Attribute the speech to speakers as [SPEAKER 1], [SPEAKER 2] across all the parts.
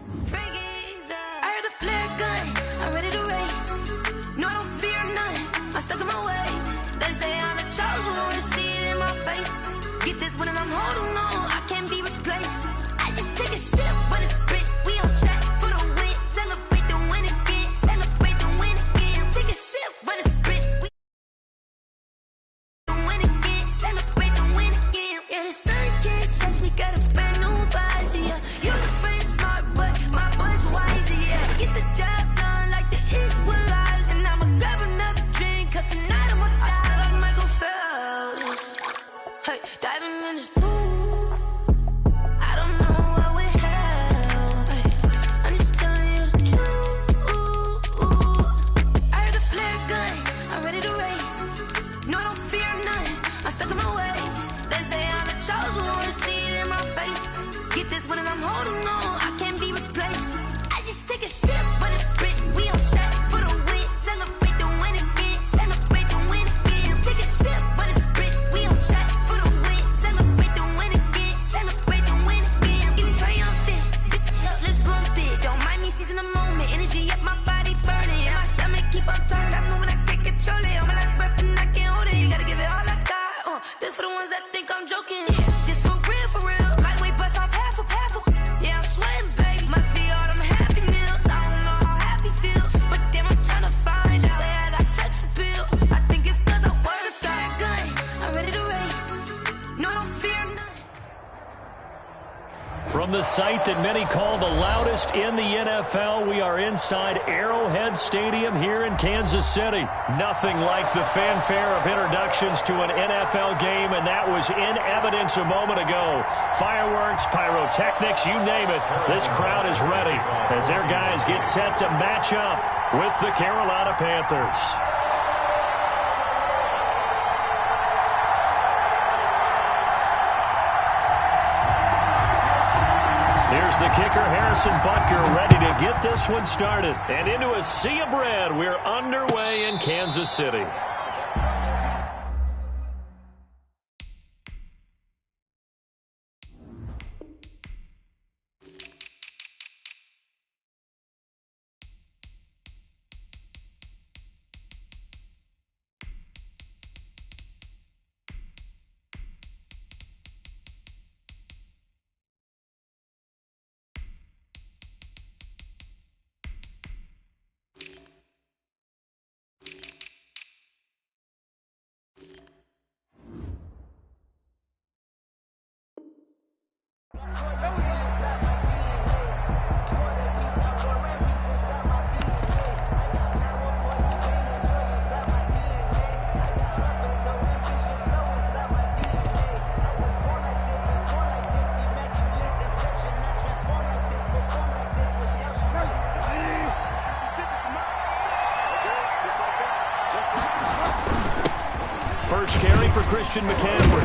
[SPEAKER 1] I heard a flare gun, I'm ready to race. No, I don't fear none, I'm stuck in my ways. They say I'm the chosen one, to see it in my face. Get this one and I'm holding on, I can't be replaced. I just take a sip when it's spit, we on track for the win. Celebrate the win again, celebrate the win again. Take a sip when it's spit, we win again, celebrate the win again. Yeah, the sun can't touch me, got a brand new visor, yeah. You the friend smart, but my boy's wiser, yeah. Get the job done like the equalizer. And I'ma grab another drink, cause tonight I'ma die like Michael Phelps. Hey, diving in this pool, I don't know what would help. Hey, I'm just telling you the truth. I heard a flare gun, I'm ready to race. No, I don't fear none, I'm stuck in my ways. They say I'm the chosen one, to see it in my face. Get this one and I'm holding on, I can't be replaced. I just take a sip when it's spit, we on track for the win. Celebrate the win again, celebrate the win again. Take a sip when it's spit, we on track for the win. Celebrate the win again, celebrate the win again. It's triumphant, let's bump it. Don't mind me seizing the moment, energy up my body burning. And my stomach keep on turning, stop moving, I can't control it. On my last breath and I can't hold it, you gotta give it all I got. This for the ones that think I'm joking. This for real. Lightweight bust off half a. Yeah, I'm sweating, baby. Must be all them happy meals. I don't know how happy feels, but damn, I'm trying to find out. Say I got sex appeal. I think it's cause I wear a fire gun. I'm ready to race. No, I don't fear none.
[SPEAKER 2] From the site that many call the loudest in the NFL, we are inside Arrowhead Stadium here in Kansas City. Nothing like the fanfare of introductions to an NFL game, and that was in evidence a moment ago. Fireworks, pyrotechnics, you name it. This crowd is ready as their guys get set to match up with the Carolina Panthers. Here's the kicker, Harrison Butker, ready to get this one started. And into a sea of red, we're underway in Kansas City. First carry for Christian McCaffrey.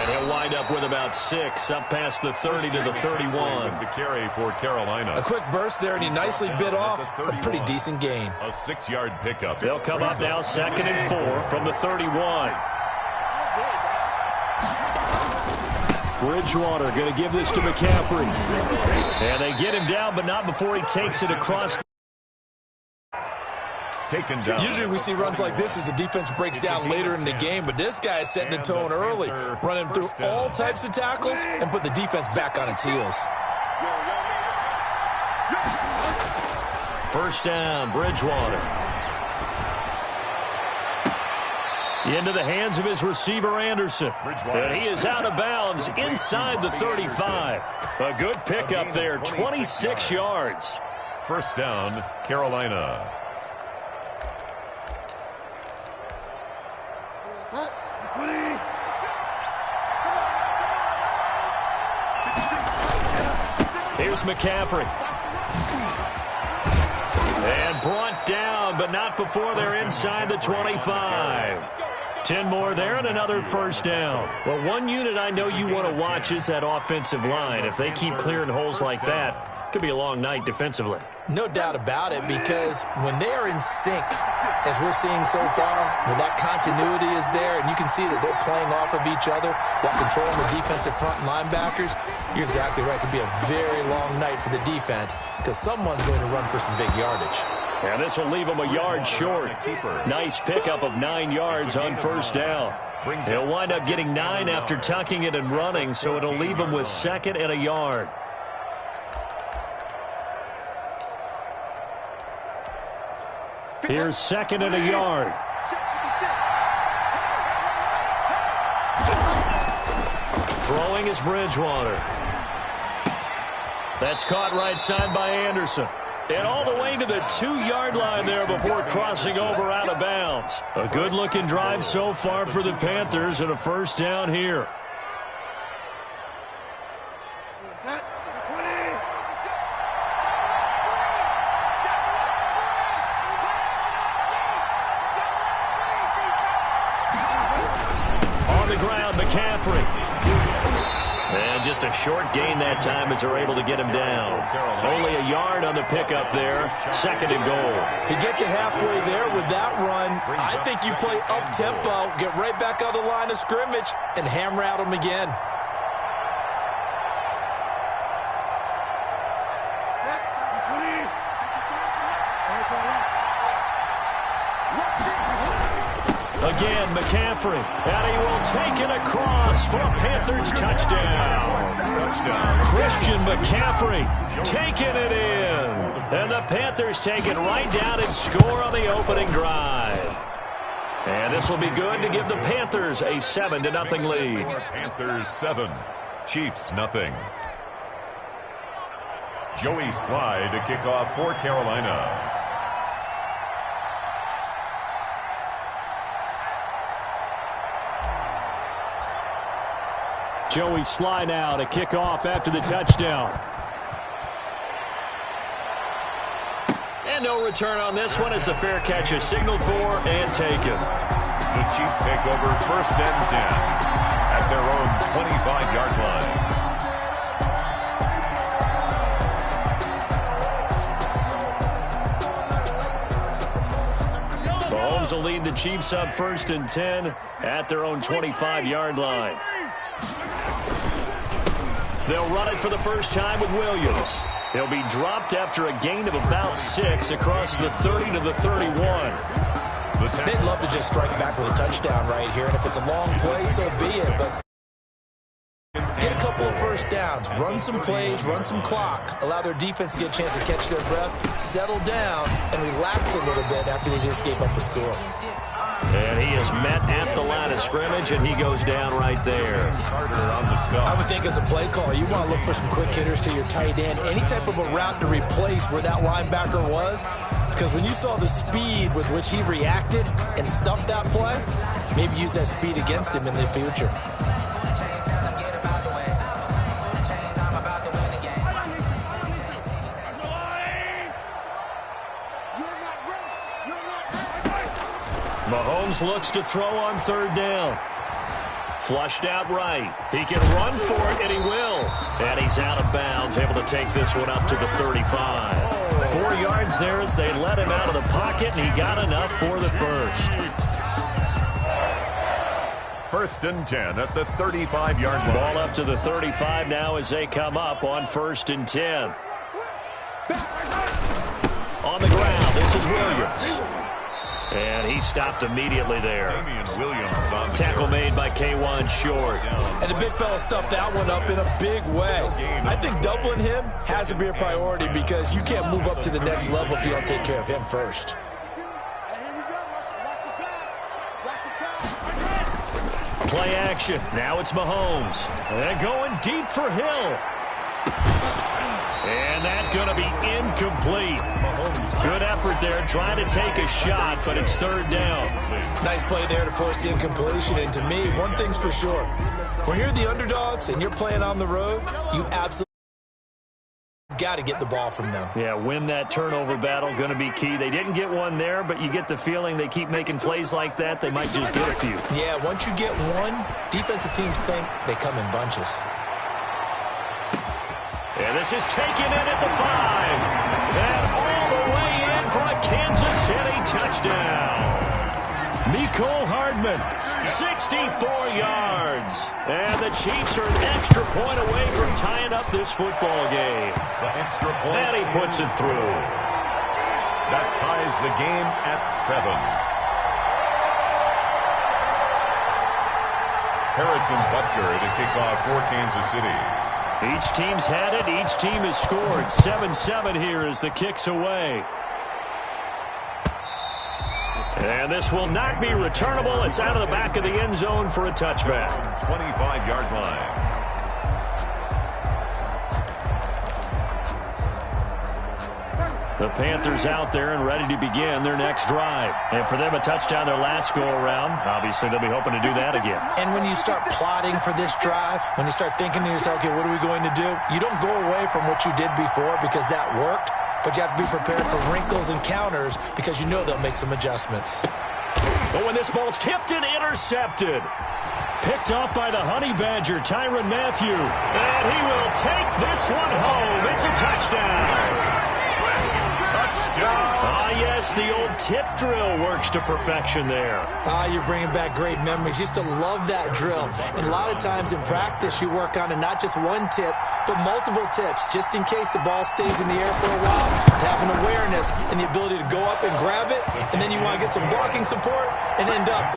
[SPEAKER 2] And he'll wind up with about 6, up past the 30 to the 31.
[SPEAKER 3] The carry for Carolina.
[SPEAKER 4] A quick burst there, and he nicely bit off a pretty decent gain.
[SPEAKER 3] A 6-yard pickup.
[SPEAKER 2] They'll come up now 2nd and 4 from the 31. Bridgewater going to give this to McCaffrey. And they get him down, but not before he takes it across.
[SPEAKER 3] Taken down.
[SPEAKER 4] Usually we see runs like this as the defense breaks down later in the game, but this guy is setting the tone early, running through all types of tackles and put the defense back on its heels.
[SPEAKER 2] First down, Bridgewater. Into the hands of his receiver, Anderson. And he is out of bounds inside the 35. A good pickup there, 26 yards.
[SPEAKER 3] First down, Carolina.
[SPEAKER 2] Here's McCaffrey. And brought down, but not before they're inside the 25. 10 more there and another first down. Well, one unit I know you want to watch is that offensive line. If they keep clearing holes like that, Could be a long night defensively.
[SPEAKER 4] No doubt about it, because when they are in sync, as we're seeing so far, when that continuity is there and you can see that they're playing off of each other while controlling the defensive front linebackers, you're exactly right. It could be a very long night for the defense because someone's going to run for some big yardage.
[SPEAKER 2] And this will leave him a yard short. Nice pickup of 9 yards on first down. He'll wind up getting 9 after tucking it and running, so it'll leave him with 2nd and a yard. Here's 2nd and a yard. Throwing is Bridgewater. That's caught right side by Anderson. And all the way to the 2-yard line there before crossing over out of bounds. A good-looking drive so far for the Panthers and a first down here. On the ground, McCaffrey. And just a short gain that time as they're able to get him down. Only a yard on the pickup there. 2nd and goal.
[SPEAKER 4] He gets it halfway there with that run. I think you play up-tempo, get right back on the line of scrimmage, and hammer at him again.
[SPEAKER 2] Again, McCaffrey, and he will take it across for a Panthers touchdown. Christian McCaffrey taking it in. And the Panthers take it right down and score on the opening drive. And this will be good to give the Panthers a 7-0 lead.
[SPEAKER 3] Panthers 7, Chiefs 0. Joey Slye to kick off for Carolina.
[SPEAKER 2] Joey Slye now to kick off after the touchdown. And no return on this one as the fair catch is signaled for and taken.
[SPEAKER 3] The Chiefs take over 1st and 10 at their own 25-yard line.
[SPEAKER 2] Mahomes will lead the Chiefs up 1st and 10 at their own 25-yard line. They'll run it for the first time with Williams. He'll be dropped after a gain of about 6 across the 30 to the 31.
[SPEAKER 4] They'd love to just strike back with a touchdown right here, and if it's a long play, so be it. But get a couple of first downs, run some plays, run some clock, allow their defense to get a chance to catch their breath, settle down, and relax a little bit after they just gave up a score.
[SPEAKER 2] And he is met at the line of scrimmage, and he goes down right there.
[SPEAKER 4] I would think as a play caller, you want to look for some quick hitters to your tight end, any type of a route to replace where that linebacker was, because when you saw the speed with which he reacted and stuffed that play, maybe use that speed against him in the future.
[SPEAKER 2] Mahomes looks to throw on 3rd down. Flushed out right. He can run for it, and he will. And he's out of bounds, able to take this one up to the 35. 4 yards there as they let him out of the pocket, and he got enough for the first.
[SPEAKER 3] 1st and 10 at the 35-yard line.
[SPEAKER 2] Ball up to the 35 now as they come up on 1st and 10. On the ground, this is Williams. And he stopped immediately there.
[SPEAKER 3] Williams on
[SPEAKER 2] tackle made by K'Wan Short.
[SPEAKER 4] And the big fella stuffed that one up in a big way. I think doubling him has to be a priority because you can't move up to the next level if you don't take care of him first.
[SPEAKER 2] Play action. Now it's Mahomes. And going deep for Hill. And that's going to be incomplete. Good effort there trying to take a shot, but it's 3rd down.
[SPEAKER 4] Nice play there to force the incompletion. And to me, one thing's for sure. When you're the underdogs and you're playing on the road, you absolutely got to get the ball from them.
[SPEAKER 2] Yeah, win that turnover battle, going to be key. They didn't get one there, but you get the feeling they keep making plays like that, they might just get a few.
[SPEAKER 4] Yeah, once you get one, defensive teams think they come in bunches.
[SPEAKER 2] And this is taken in at the 5. And all the way in for a Kansas City touchdown. Mecole Hardman, 64 yards. And the Chiefs are an extra point away from tying up this football game.
[SPEAKER 3] The extra point.
[SPEAKER 2] And he puts it through.
[SPEAKER 3] That ties the game at 7. Harrison Butker to kick off for Kansas City.
[SPEAKER 2] Each team's had it. Each team has scored. 7-7 here as the kick's away. And this will not be returnable. It's out of the back of the end zone for a touchback.
[SPEAKER 3] 25-yard line.
[SPEAKER 2] The Panthers out there and ready to begin their next drive. And for them, a touchdown their last go-around. Obviously, they'll be hoping to do that again.
[SPEAKER 4] And when you start plotting for this drive, when you start thinking to yourself, okay, what are we going to do? You don't go away from what you did before because that worked, but you have to be prepared for wrinkles and counters because you know they'll make some adjustments.
[SPEAKER 2] But when this ball's tipped and intercepted, picked off by the Honey Badger, Tyrann Mathieu. And he will take this one home. It's a touchdown. Yes, the old tip drill works to perfection there.
[SPEAKER 4] You're bringing back great memories. Used to love that drill. And a lot of times in practice, you work on it, not just one tip, but multiple tips, just in case the ball stays in the air for a while. Having awareness and the ability to go up and grab it, and then you want to get some blocking support and end up.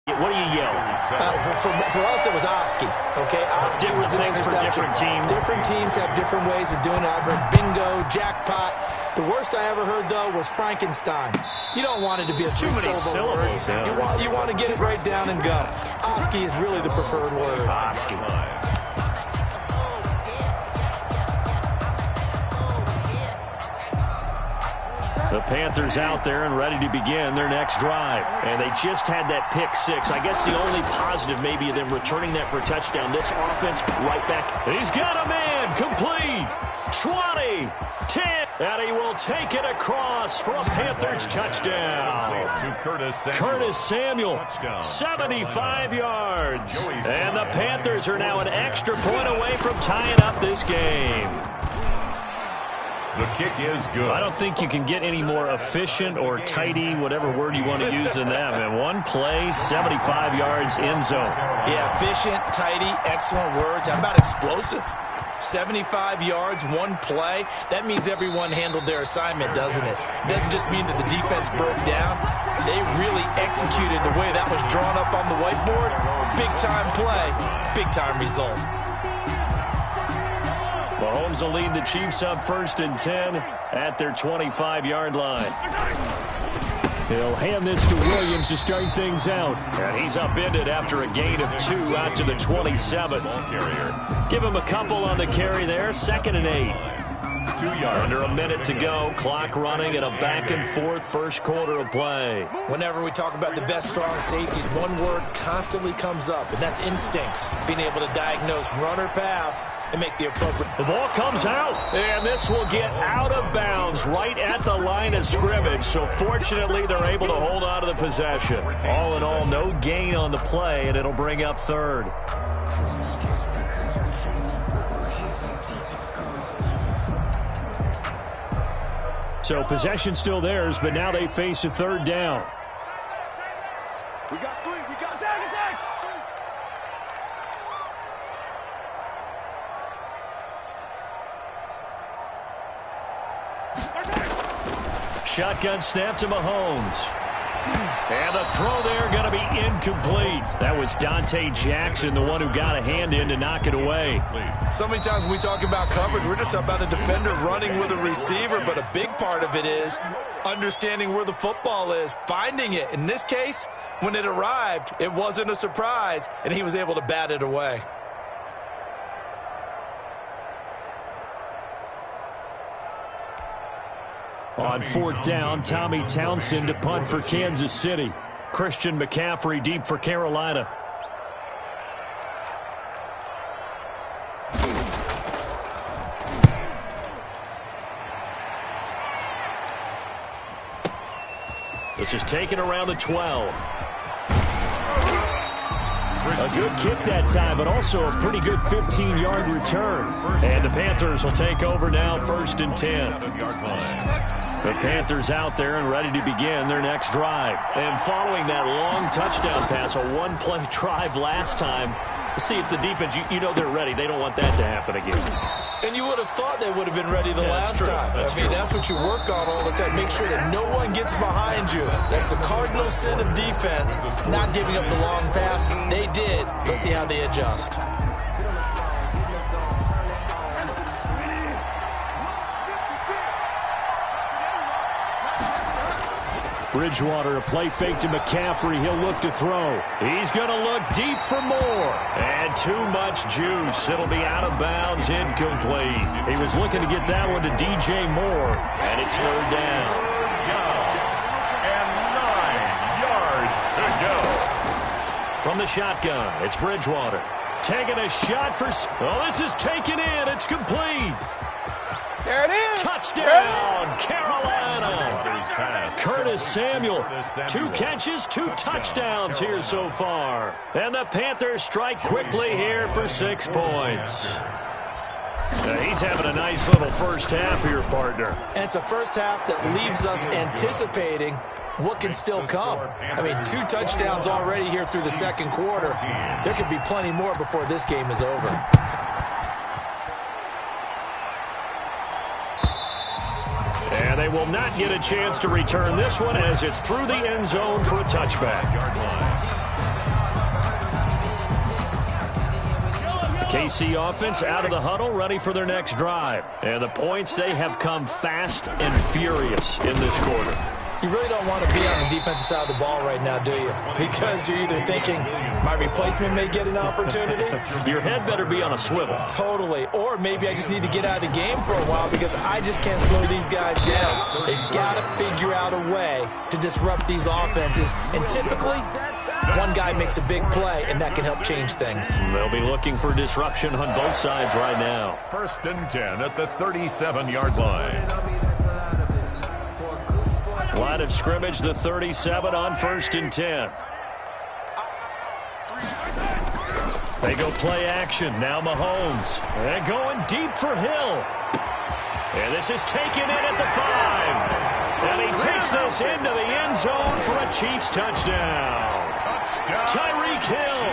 [SPEAKER 2] What do you yell?
[SPEAKER 4] For us, it was Oski. Okay, Oski was an interception.
[SPEAKER 2] For different teams.
[SPEAKER 4] Different teams have different ways of doing it. I've heard bingo, jackpot. The worst I ever heard, though, was Frankenstein. You don't want it to be a three-syllable word.
[SPEAKER 2] Yeah.
[SPEAKER 4] You want to get it right down and go. Oski is really the preferred word.
[SPEAKER 2] Oski. The Panthers out there and ready to begin their next drive. And they just had that pick 6. I guess the only positive maybe of them returning that for a touchdown. This offense right back. He's got a man. Complete. 20. 10. And he will take it across for a Panthers touchdown.
[SPEAKER 3] To
[SPEAKER 2] Curtis Samuel. 75 yards. And the Panthers are now an extra point away from tying up this game.
[SPEAKER 3] The kick is good.
[SPEAKER 2] I don't think you can get any more efficient or tidy, whatever word you want to use in that. And one play, 75 yards end zone.
[SPEAKER 4] Yeah, efficient, tidy, excellent words. How about explosive? 75 yards, one play. That means everyone handled their assignment, doesn't it? It doesn't just mean that the defense broke down. They really executed the way that was drawn up on the whiteboard. Big-time play, big-time result.
[SPEAKER 2] Mahomes will lead the Chiefs up 1st and 10 at their 25-yard line. He'll hand this to Williams to start things out. And he's upended after a gain of 2 out to the 27. Give him a couple on the carry there. 2nd and 8.
[SPEAKER 3] 2 yards.
[SPEAKER 2] Under a minute to go. Clock running and a back-and-forth first quarter of play.
[SPEAKER 4] Whenever we talk about the best strong safeties, one word constantly comes up, and that's instincts. Being able to diagnose run or pass and make the appropriate.
[SPEAKER 2] The ball comes out, and this will get out of bounds right at the line of scrimmage. So fortunately, they're able to hold on to the possession. All in all, no gain on the play, and it'll bring up 3rd. So possession still theirs, but now they face a 3rd down.
[SPEAKER 5] We got 3. We got attack.
[SPEAKER 2] Shotgun snap to Mahomes. And the throw there going to be incomplete. That was Dante Jackson, the one who got a hand in to knock it away.
[SPEAKER 4] So many times when we talk about coverage, we're just about a defender running with a receiver, but a big part of it is understanding where the football is, finding it. In this case, when it arrived, it wasn't a surprise, and he was able to bat it away.
[SPEAKER 2] On 4th down, Tommy Townsend to punt for Kansas City. Christian McCaffrey deep for Carolina. This is taken around the 12. A good kick that time, but also a pretty good 15-yard return. And the Panthers will take over now, 1st and 10. The Panthers out there and ready to begin their next drive. And following that long touchdown pass, a one-play drive last time, see if the defense, you know they're ready. They don't want that to happen again.
[SPEAKER 4] And you would have thought they would have been ready the last time. That's what you work on all the time. Make sure that no one gets behind you. That's the cardinal sin of defense, not giving up the long pass. They did. Let's see how they adjust.
[SPEAKER 2] Bridgewater, a play fake to McCaffrey. He'll look to throw. He's going to look deep for more. And too much juice. It'll be out of bounds, incomplete. He was looking to get that one to DJ Moore. And it's 3rd down.
[SPEAKER 3] And 9 yards to go.
[SPEAKER 2] From the shotgun, it's Bridgewater. Taking a shot for... Oh, this is taken in. It's complete.
[SPEAKER 5] There it is.
[SPEAKER 2] Touchdown, Carolina. Curtis Samuel, 2 catches, 2 touchdowns here so far. And the Panthers strike quickly here for 6 points. He's having a nice little first half here, partner.
[SPEAKER 4] And it's a first half that leaves us anticipating what can still come. 2 touchdowns already here through the second quarter. There could be plenty more before this game is over.
[SPEAKER 2] And they will not get a chance to return this one as it's through the end zone for a touchback. The KC offense out of the huddle, ready for their next drive. And the points, they have come fast and furious in this quarter.
[SPEAKER 4] You really don't want to be on the defensive side of the ball right now, do you? Because you're either thinking, my replacement may get an opportunity.
[SPEAKER 2] Your head better be on a swivel.
[SPEAKER 4] Totally. Or maybe I just need to get out of the game for a while because I just can't slow these guys down. They've got to figure out a way to disrupt these offenses. And typically, one guy makes a big play, and that can help change things.
[SPEAKER 2] They'll be looking for disruption on both sides right now.
[SPEAKER 3] 1st and 10 at the 37-yard line.
[SPEAKER 2] Line of scrimmage, the 37 on 1st and 10. They go play action. Now Mahomes. And going deep for Hill. And this is taken in at the 5. And he takes this into the end zone for a Chiefs touchdown. Tyreek Hill,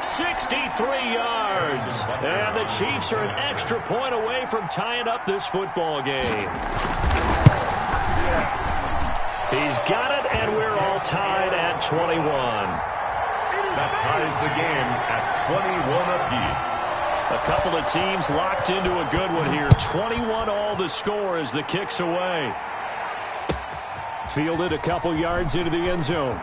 [SPEAKER 2] 63 yards. And the Chiefs are an extra point away from tying up this football game. He's got it, and we're all tied at 21.
[SPEAKER 3] That ties the game at 21 apiece.
[SPEAKER 2] A couple of teams locked into a good one here. 21 all the score as the kick's away. Fielded a couple yards into the end zone.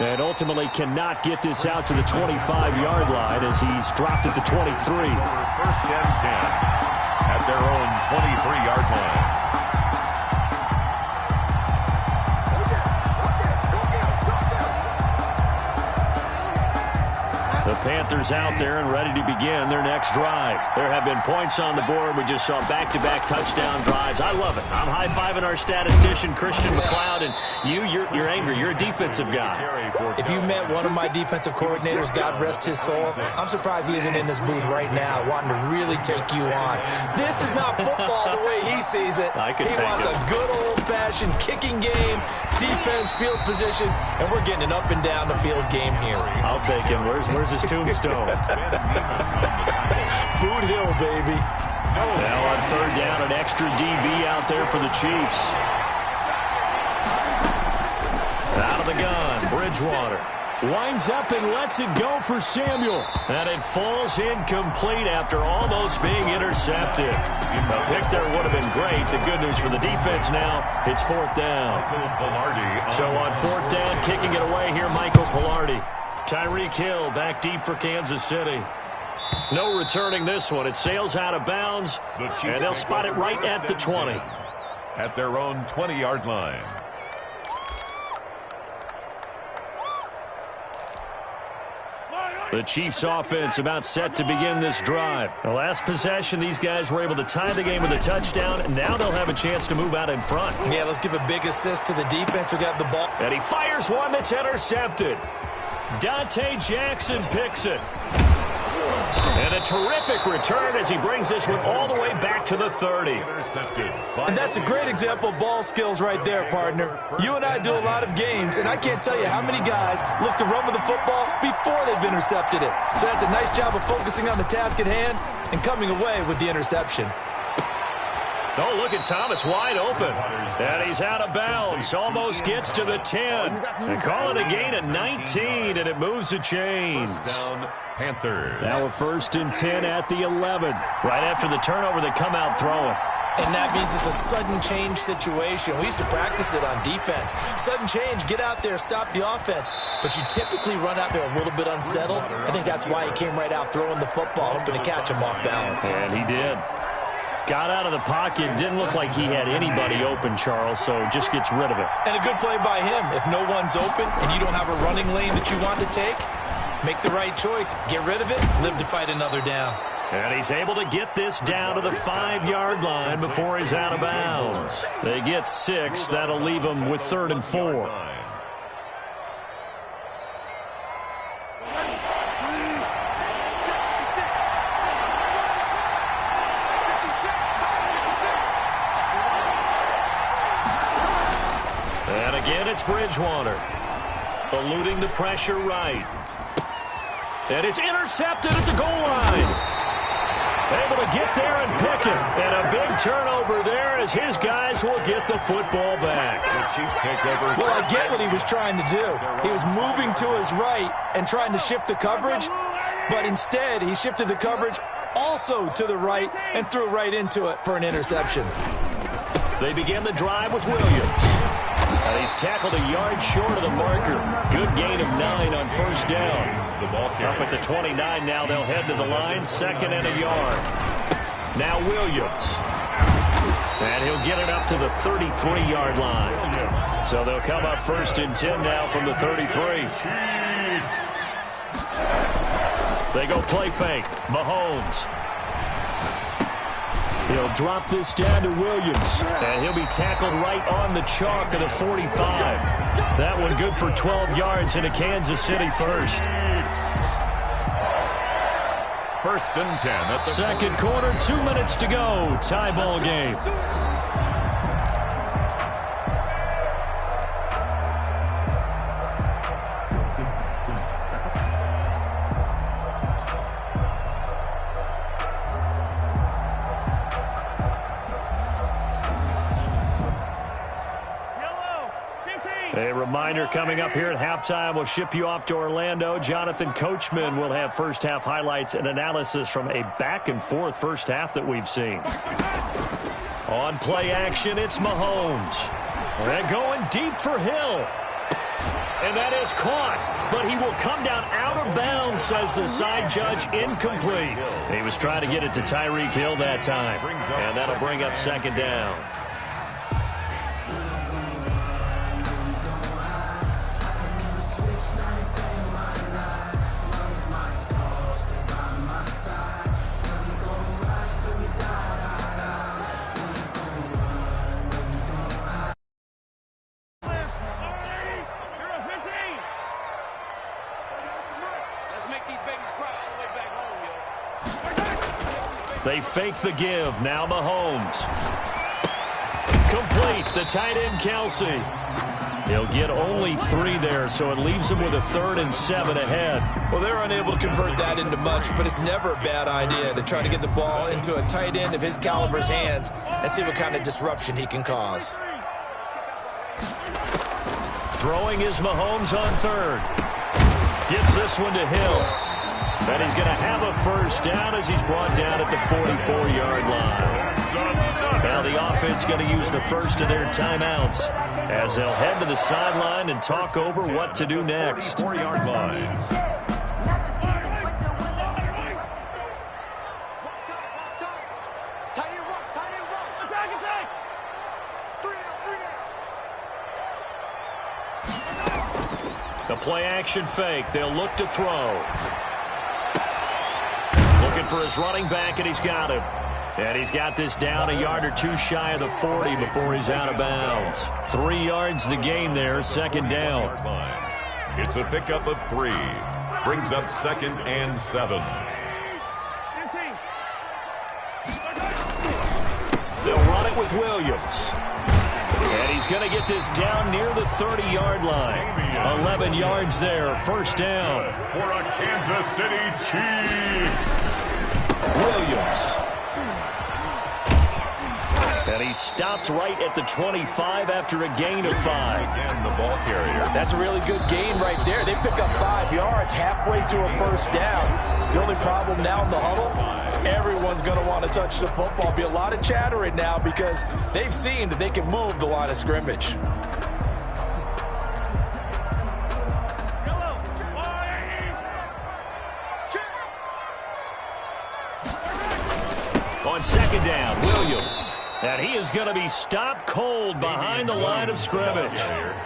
[SPEAKER 2] And ultimately cannot get this out to the 25-yard line as he's dropped at the 23.
[SPEAKER 3] 1st and 10 at their own 23-yard line.
[SPEAKER 2] The Panthers out there and ready to begin their next drive. There have been points on the board. We just saw back-to-back touchdown drives. I love it. I'm high-fiving our statistician, Christian McLeod, and you're angry. You're a defensive guy.
[SPEAKER 4] If you met one of my defensive coordinators, God rest his soul, I'm surprised he isn't in this booth right now wanting to really take you on. This is not football the way he sees it. He wants a good old-fashioned kicking game, defense, field position, and we're getting an up-and-down-the-field game here.
[SPEAKER 2] I'll take him. Where's his tombstone?
[SPEAKER 4] Boot Hill, baby.
[SPEAKER 2] Now on 3rd down, an extra DB out there for the Chiefs. Out of the gun, Bridgewater. Winds up and lets it go for Samuel. And it falls incomplete after almost being intercepted. A pick there would have been great. The good news for the defense now, it's 4th down. So on 4th down, kicking it away here, Michael Pilardi. Tyreek Hill back deep for Kansas City. No returning this one. It sails out of bounds, and they'll spot it right at the 20.
[SPEAKER 3] At their own 20-yard line.
[SPEAKER 2] The Chiefs offense about set to begin this drive. The last possession, these guys were able to tie the game with a touchdown, and now they'll have a chance to move out in front.
[SPEAKER 4] Yeah, let's give a big assist to the defense who got the ball.
[SPEAKER 2] And he fires one that's intercepted. Dante Jackson picks it. And a terrific return as he brings this one all the way back to the 30.
[SPEAKER 4] And that's a great example of ball skills right there, partner. You and I do a lot of games, and I can't tell you how many guys look to run with the football before they've intercepted it. So that's a nice job of focusing on the task at hand and coming away with the interception.
[SPEAKER 2] Oh, look at Thomas wide open. And he's out of bounds. Almost gets to the 10. And call it a gain of 19, and it moves the chains.
[SPEAKER 3] Down, Panthers.
[SPEAKER 2] Now we're 1st and 10 at the 11. Right after the turnover, they come out throwing.
[SPEAKER 4] And that means it's a sudden change situation. We used to practice it on defense. Sudden change, get out there, stop the offense. But you typically run out there a little bit unsettled. I think that's why he came right out throwing the football, hoping to catch him off balance.
[SPEAKER 2] And he did. Got out of the pocket. Didn't look like he had anybody open, Charles, so just gets rid of it.
[SPEAKER 4] And a good play by him. If no one's open and you don't have a running lane that you want to take, make the right choice. Get rid of it. Live to fight another down.
[SPEAKER 2] And he's able to get this down to the 5-yard line before he's out of bounds. They get 6. That'll leave him with 3rd and 4. And again, it's Bridgewater. Eluding the pressure right. And it's intercepted at the goal line. Able to get there and pick it. And a big turnover there as his guys will get the football back.
[SPEAKER 3] The Chiefs take over.
[SPEAKER 4] Well, I get what he was trying to do. He was moving to his right and trying to shift the coverage. But instead, he shifted the coverage also to the right and threw right into it for an interception.
[SPEAKER 2] They begin the drive with Williams. And he's tackled a yard short of the marker. Good gain of 9 on 1st down. Up at the 29 now, they'll head to the line, 2nd and a yard. Now Williams. And he'll get it up to the 33-yard line. So they'll come up 1st and 10 now from the 33. They go play fake. Mahomes. He'll drop this down to Williams, and he'll be tackled right on the chalk of the 45. That one good for 12 yards into Kansas City 1st.
[SPEAKER 3] 1st and 10. At the
[SPEAKER 2] 2nd quarter, 2 minutes to go. Tie ball game. A reminder coming up here at halftime. We'll ship you off to Orlando. Jonathan Coachman will have first half highlights and analysis from a back-and-forth first half that we've seen. On play action, it's Mahomes. They're going deep for Hill. And that is caught. But he will come down out of bounds, says the side judge, incomplete. He was trying to get it to Tyreek Hill that time. And that'll bring up 2nd down. They fake the give. Now Mahomes. Complete. The tight end, Kelsey. He'll get only 3 there, so it leaves him with a 3rd and 7 ahead.
[SPEAKER 4] Well, they're unable to convert that into much, but it's never a bad idea to try to get the ball into a tight end of his caliber's hands and see what kind of disruption he can cause.
[SPEAKER 2] Throwing is Mahomes on 3rd. Gets this one to Hill. And he's going to have a 1st down as he's brought down at the 44-yard line. Now the offense going to use the first of their timeouts as they'll head to the sideline and talk over what to do next.
[SPEAKER 3] 4-yard line.
[SPEAKER 2] The play action fake. They'll look to throw. Looking for his running back, and he's got him. And he's got this down a yard or 2 shy of the 40 before he's out of bounds. 3 yards the gain there, 2nd down.
[SPEAKER 3] It's a pickup of 3. Brings up 2nd and 7.
[SPEAKER 2] They'll run it with Williams. And he's going to get this down near the 30-yard line. 11 yards there, first down.
[SPEAKER 3] For a Kansas City Chiefs.
[SPEAKER 2] Williams. And he stopped right at the 25 after a gain of 5.
[SPEAKER 3] Again, the ball carrier.
[SPEAKER 4] That's a really good gain right there. They pick up 5 yards halfway to a first down. The only problem now in the huddle, everyone's going to want to touch the football. Be a lot of chattering now because they've seen that they can move the line of scrimmage.
[SPEAKER 2] On second down, Williams. And he is going to be stopped cold behind the line of scrimmage.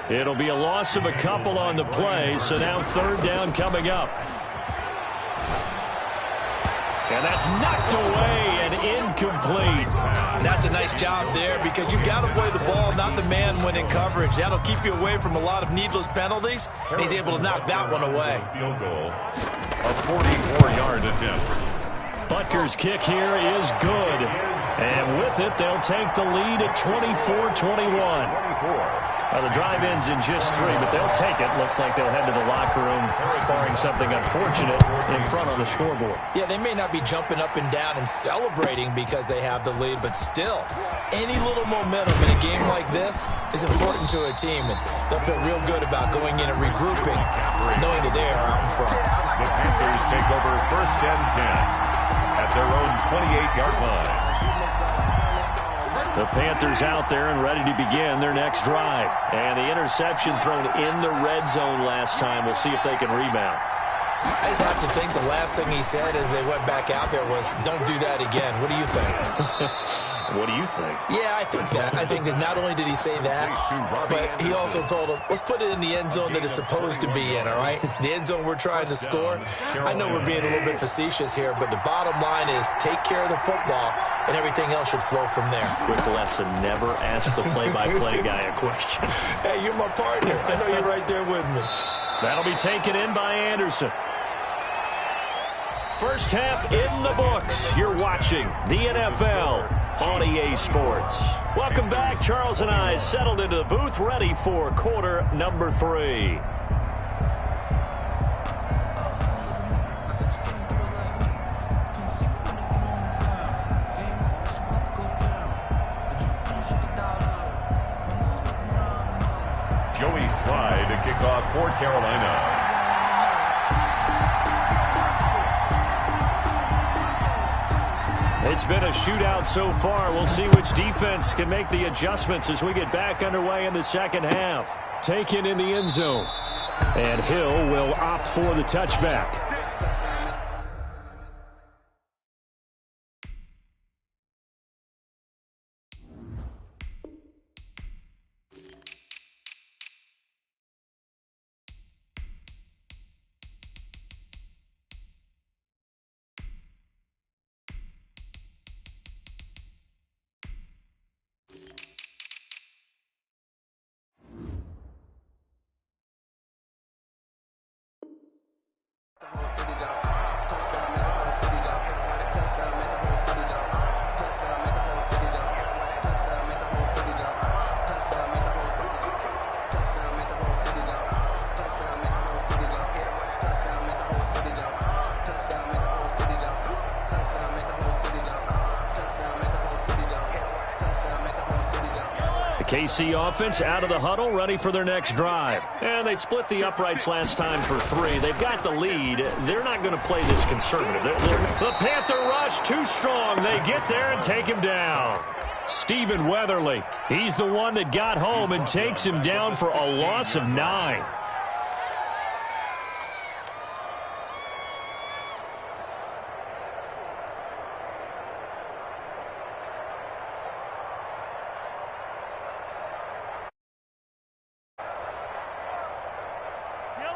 [SPEAKER 2] It'll be a loss of a couple on the play, so now third down coming up. And that's knocked away and incomplete.
[SPEAKER 4] That's a nice job there because you've got to play the ball, not the man when in coverage. That'll keep you away from a lot of needless penalties, and he's able to knock that one away.
[SPEAKER 3] Field goal. A 44-yard attempt.
[SPEAKER 2] Butker's kick here is good. And with it, they'll take the lead at 24-21. Well, the drive ends in just 3, but they'll take it. Looks like they'll head to the locker room, barring something unfortunate in front on the scoreboard.
[SPEAKER 4] Yeah, they may not be jumping up and down and celebrating because they have the lead, but still, any little momentum in a game like this is important to a team, and they'll feel real good about going in and regrouping, knowing that they are out in front.
[SPEAKER 3] The Panthers take over first and 10 at their own 28-yard line.
[SPEAKER 2] The Panthers out there and ready to begin their next drive. And the interception thrown in the red zone last time. We'll see if they can rebound.
[SPEAKER 4] I just have to think the last thing he said as they went back out there was, don't do that again. What do you think?
[SPEAKER 2] What do you think?
[SPEAKER 4] Yeah, I think that. I think that not only did he say that, but he also told him, let's put it in the end zone that it's supposed to be in, all right? The end zone we're trying to score. I know we're being a little bit facetious here, but the bottom line is take care of the football, and everything else should flow from there.
[SPEAKER 2] Quick lesson, never ask the play-by-play guy a question.
[SPEAKER 4] Hey, you're my partner. I know you're right there with me.
[SPEAKER 2] That'll be taken in by Anderson. First half in the books. You're watching the NFL on EA Sports. Welcome back. Charles and I settled into the booth, ready for quarter number 3.
[SPEAKER 3] Joey Slye to kick off for Carolina.
[SPEAKER 2] It's been a shootout so far. We'll see which defense can make the adjustments as we get back underway in the second half. Taken in the end zone. And Hill will opt for the touchback. KC offense out of the huddle, ready for their next drive. And they split the uprights last time for 3. They've got the lead. They're not going to play this conservative. The Panther rush too strong. They get there and take him down. Stephen Weatherly, he's the one that got home and takes him down for a loss of 9.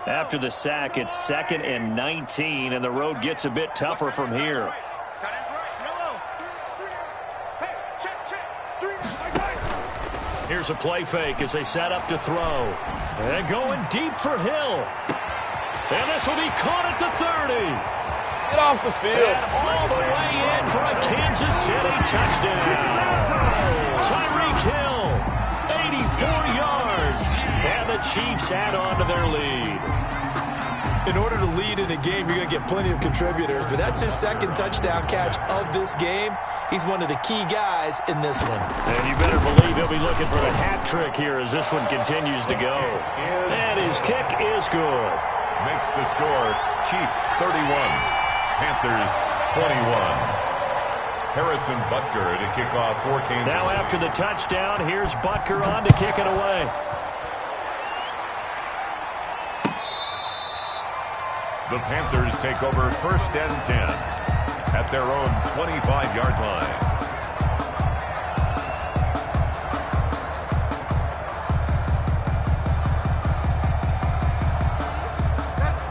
[SPEAKER 2] After the sack, it's 2nd and 19, and the road gets a bit tougher from here. Here's a play fake as they set up to throw. And going deep for Hill. And this will be caught at the 30.
[SPEAKER 5] Get off the field.
[SPEAKER 2] And all the way in for a Kansas City touchdown. Tyreek Hill, 84 yards. And the Chiefs add on to their lead.
[SPEAKER 4] In order to lead in a game, you're going to get plenty of contributors, but that's his second touchdown catch of this game. He's one of the key guys in this one.
[SPEAKER 2] And you better believe he'll be looking for the hat trick here as this one continues to go. And his kick is good.
[SPEAKER 3] Makes the score Chiefs 31, Panthers 21. Harrison Butker to kick off for Kansas.
[SPEAKER 2] Now after the touchdown, here's Butker on to kick it away.
[SPEAKER 3] The Panthers take over 1st and 10 at their own 25-yard line.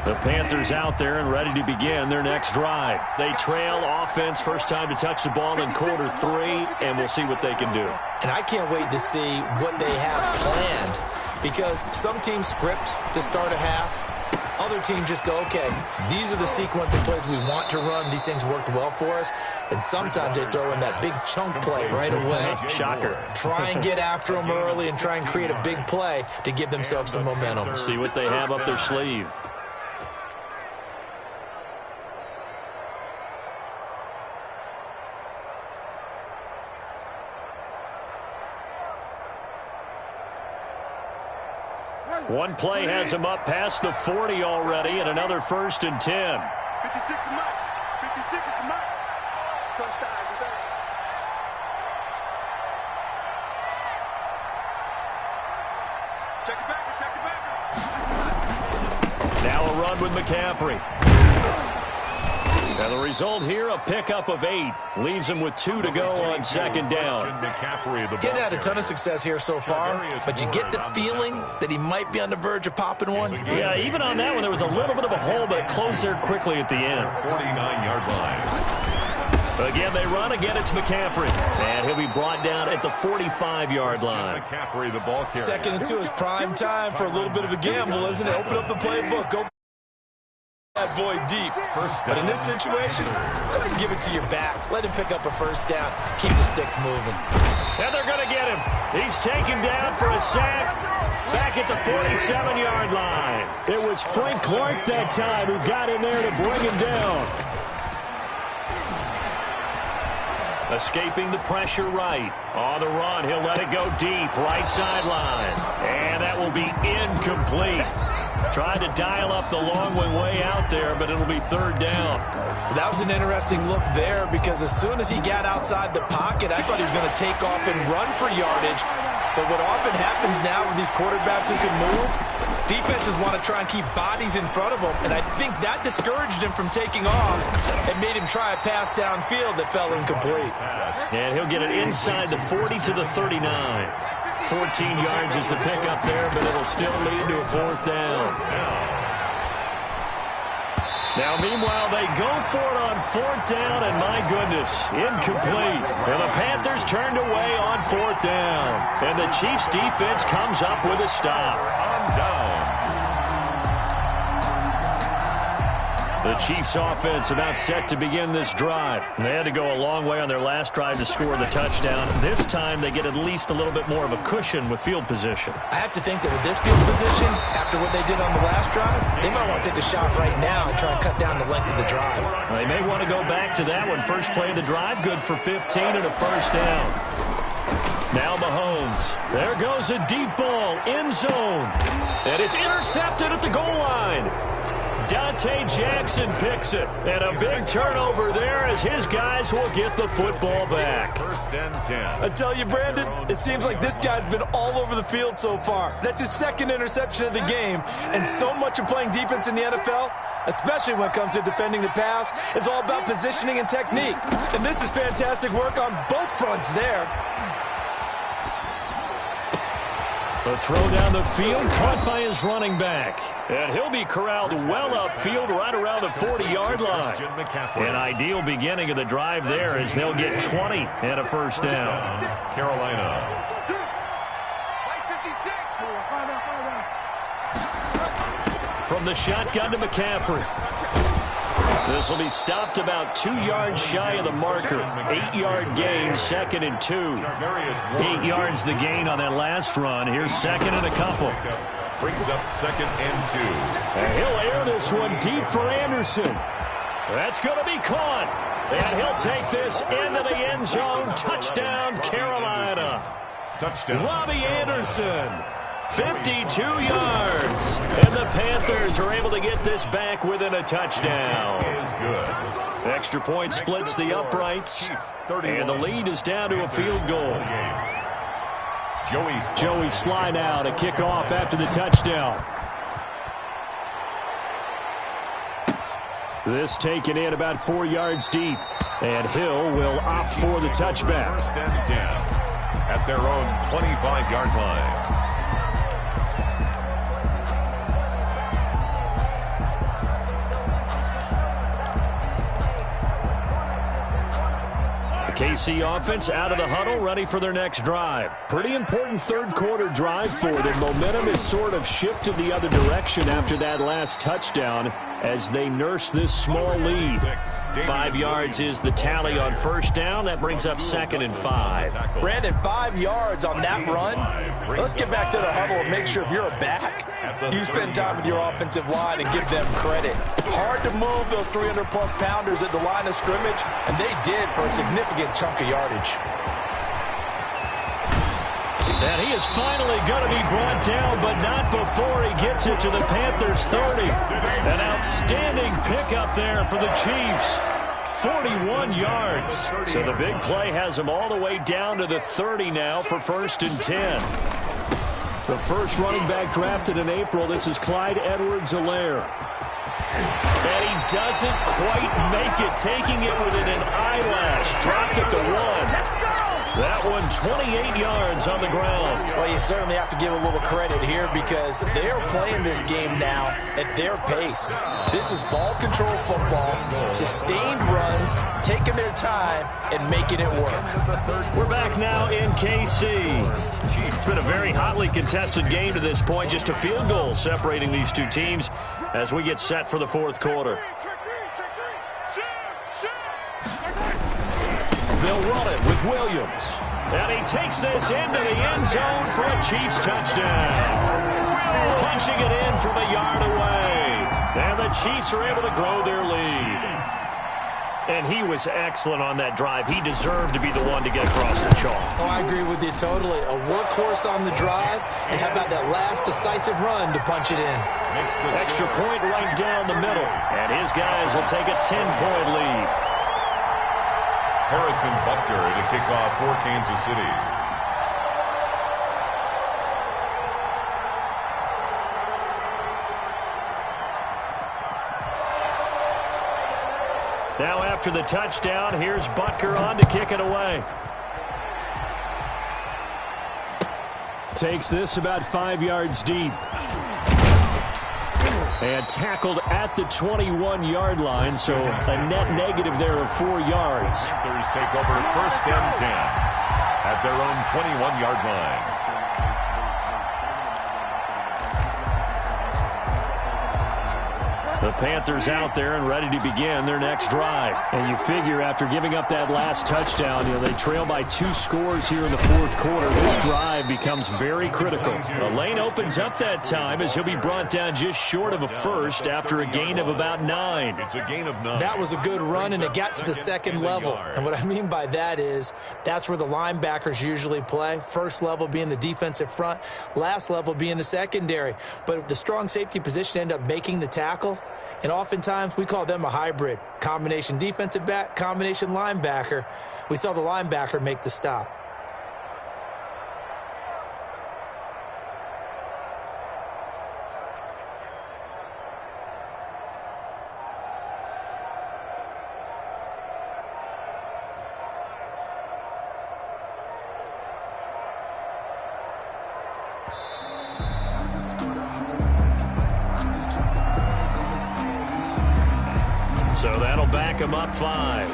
[SPEAKER 2] The Panthers out there and ready to begin their next drive. They trail offense, first time to touch the ball in quarter 3, and we'll see what they can do.
[SPEAKER 4] And I can't wait to see what they have planned, because some teams script to start a half. Other teams just go, okay, these are the sequence of plays we want to run. These things worked well for us. And sometimes they throw in that big chunk play right away.
[SPEAKER 2] Shocker.
[SPEAKER 4] Try and get after them early and try and create a big play to give themselves some momentum.
[SPEAKER 2] See what they have up their sleeve. One play has him up past the 40 already, and another 1st and 10.
[SPEAKER 5] 56 to Mike. 56 to Mike. Touchdown, defense. Check it back. Check it back.
[SPEAKER 2] Now a run with McCaffrey. And the result here, a pickup of 8. Leaves him with 2 to go on 2nd down.
[SPEAKER 4] Getting had a ton of success here so far, but you get the feeling that he might be on the verge of popping one.
[SPEAKER 2] Yeah, even on that one, there was a little bit of a hole, but it closed there quickly at the end.
[SPEAKER 3] 49-yard line.
[SPEAKER 2] Again, they run. Again, it's McCaffrey. And he'll be brought down at the 45-yard line.
[SPEAKER 3] McCaffrey, the ball carrier.
[SPEAKER 4] 2nd and 2 is prime time for a little bit of a gamble, isn't it? Open up the playbook. Go that boy deep. But in this situation, go ahead and give it to your back. Let him pick up a 1st down. Keep the sticks moving.
[SPEAKER 2] And they're going to get him. He's taken down for a sack back at the 47-yard line. It was Frank Clark that time who got in there to bring him down. Escaping the pressure right. On the run, he'll let it go deep. Right sideline. And that will be incomplete. Tried to dial up the long way out there, but it'll be 3rd down.
[SPEAKER 4] That was an interesting look there, because as soon as he got outside the pocket, I thought he was going to take off and run for yardage. But what often happens now with these quarterbacks who can move, defenses want to try and keep bodies in front of them, and I think that discouraged him from taking off and made him try a pass downfield that fell incomplete.
[SPEAKER 2] And he'll get it inside the 40 to the 39. 14 yards is the pickup there, but it'll still lead to a 4th down. Now, meanwhile, they go for it on 4th down, and my goodness, incomplete. And the Panthers turned away on 4th down. And the Chiefs' defense comes up with a stop.
[SPEAKER 3] On down.
[SPEAKER 2] The Chiefs' offense about set to begin this drive. They had to go a long way on their last drive to score the touchdown. This time, they get at least a little bit more of a cushion with field position.
[SPEAKER 4] I have to think that with this field position, after what they did on the last drive, they might want to take a shot right now and try and cut down the length of the drive.
[SPEAKER 2] They may want to go back to that one. First play of the drive, good for 15 and a 1st down. Now Mahomes. There goes a deep ball, end zone. And it's intercepted at the goal line. Dante Jackson picks it. And a big turnover there as his guys will get the football back.
[SPEAKER 3] 1st and 10.
[SPEAKER 4] I tell you, Brandon, it seems like this guy's been all over the field so far. That's his 2nd interception of the game. And so much of playing defense in the NFL, especially when it comes to defending the pass, is all about positioning and technique. And this is fantastic work on both fronts there.
[SPEAKER 2] The throw down the field, caught by his running back. And he'll be corralled well upfield right around the 40-yard line. An ideal beginning of the drive there as they'll get 20 and a 1st down.
[SPEAKER 3] Carolina.
[SPEAKER 2] From the shotgun to McCaffrey. This will be stopped about 2 yards shy of the marker. 8-yard gain, 2nd and 2. 8 yards the gain on that last run. Here's 2nd and a couple.
[SPEAKER 3] Brings up 2nd and 2.
[SPEAKER 2] And he'll air this one deep for Anderson. That's going to be caught. And he'll take this into the end zone. Touchdown, Carolina.
[SPEAKER 3] Touchdown.
[SPEAKER 2] Robbie Anderson. 52 yards. And the Panthers are able to get this back within a touchdown.
[SPEAKER 3] Is good.
[SPEAKER 2] Extra point splits the uprights. And the lead is down to a field goal. Joey Sly now to kick off after the touchdown. This taken in about 4 yards deep. And Hill will opt for the touchback.
[SPEAKER 3] 1st and 10 at their own 25-yard line.
[SPEAKER 2] KC offense out of the huddle, ready for their next drive. Pretty important third-quarter drive for them. Momentum has sort of shifted the other direction after that last touchdown as they nurse this small lead. 5 yards is the tally on first down. That brings up 2nd and 5.
[SPEAKER 4] Brandon, 5 yards on that run. Let's get back to the huddle and make sure if you're a back, you spend time with your offensive line and give them credit. Hard to move those 300-plus pounders at the line of scrimmage, and they did for a significant chunk of yardage.
[SPEAKER 2] And he is finally going to be brought down, but not before he gets it to the Panthers' 30. An outstanding pickup there for the Chiefs. 41 yards. So the big play has him all the way down to the 30 now for 1st and 10. The first running back drafted in April. This is Clyde Edwards-Helaire. And he doesn't quite make it, taking it within an eyelash. Dropped at the 1. That one 28 yards on the ground.
[SPEAKER 4] Well, you certainly have to give a little credit here because they're playing this game now at their pace. This is ball control football, sustained runs, taking their time, and making it work.
[SPEAKER 2] We're back now in KC. It's been a very hotly contested game to this point. Just a field goal separating these two teams as we get set for the fourth quarter. They'll run it with Williams. And he takes this into the end zone for a Chiefs touchdown. Punching it in from a yard away. And the Chiefs are able to grow their lead. And he was excellent on that drive. He deserved to be the one to get across the chalk.
[SPEAKER 4] Oh, I agree with you totally. A workhorse on the drive, and how about that last decisive run to punch it in?
[SPEAKER 2] Extra point right down the middle. And his guys will take a 10-point lead.
[SPEAKER 3] Harrison Butker to kick off for Kansas City.
[SPEAKER 2] Now after the touchdown, here's Butker on to kick it away. Takes this about 5 yards deep. And tackled at the 21-yard line, so a net negative there of 4 yards.
[SPEAKER 3] Panthers take over 1st and 10 at their own 21-yard line.
[SPEAKER 2] The Panthers out there and ready to begin their next drive. And you figure after giving up that last touchdown, they trail by 2 scores here in the fourth quarter. This drive becomes very critical. The lane opens up that time as he'll be brought down just short of a first after a gain of about 9.
[SPEAKER 3] It's a gain of 9.
[SPEAKER 4] That was a good run, and it got to the second level. And what I mean by that is that's where the linebackers usually play. First level being the defensive front, last level being the secondary. But the strong safety position ended up making the tackle. And oftentimes, we call them a hybrid. Combination defensive back, combination linebacker. We saw the linebacker make the stop.
[SPEAKER 2] So that'll back him up 5.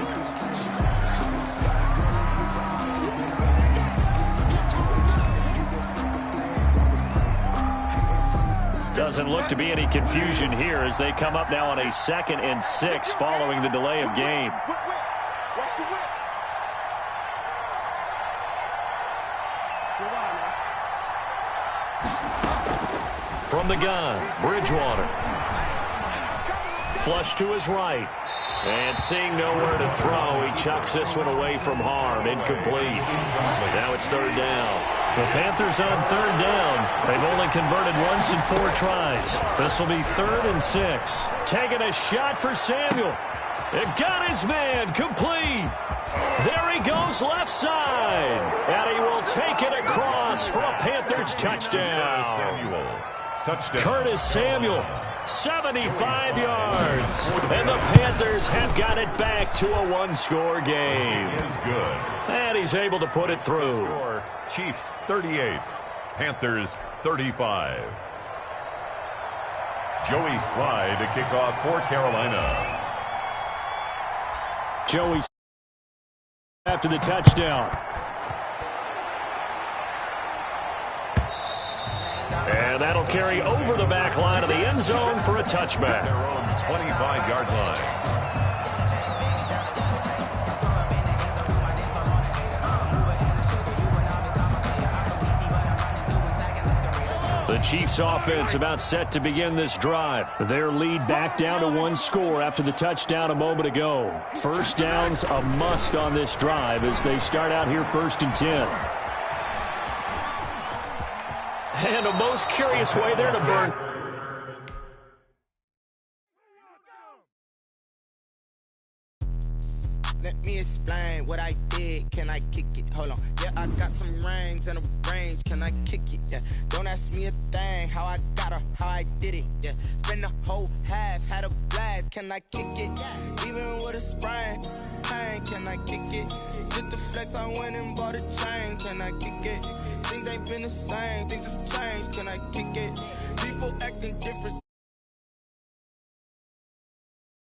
[SPEAKER 2] doesn't look to be any confusion here as they come up now on a 2nd and 6 following the delay of game.
[SPEAKER 5] Watch the whip.
[SPEAKER 2] From the gun, Bridgewater. Flush to his right. And seeing nowhere to throw, he chucks this one away from harm. Incomplete. Now it's 3rd down. The Panthers on 3rd down. They've only converted once in 4 tries. This will be 3rd and 6. Taking a shot for Samuel. It got his man. Complete. There he goes left side. And he will take it across for a Panthers touchdown.
[SPEAKER 3] Samuel. Touchdown.
[SPEAKER 2] Curtis Samuel, 75 yards. And the Panthers have got it back to a 1-score game.
[SPEAKER 3] Is good.
[SPEAKER 2] And he's able to put it through.
[SPEAKER 3] Score, Chiefs 38, Panthers 35. Joey Slye to kick off for Carolina.
[SPEAKER 2] Joey after the touchdown. And that'll carry over the back line of the end zone for a touchback.
[SPEAKER 3] Their own 25-yard line.
[SPEAKER 2] The Chiefs offense about set to begin this drive. Their lead back down to 1 score after the touchdown a moment ago. First down's a must on this drive as they start out here 1st and 10. And a most curious way there to burn.
[SPEAKER 6] Let me explain what I did. Can I kick it? Hold on. Yeah, I got some rings and a range. Can I kick it? Yeah. Don't ask me a thing. How I got her, how I did it. Yeah. Spend the whole half, had a blast. Can I kick it? Even with a sprain. Pain, can I kick it? Just to flex, I went and bought a chain. Can I kick it? Things ain't been the same. Things have changed. Can I kick it? People acting different.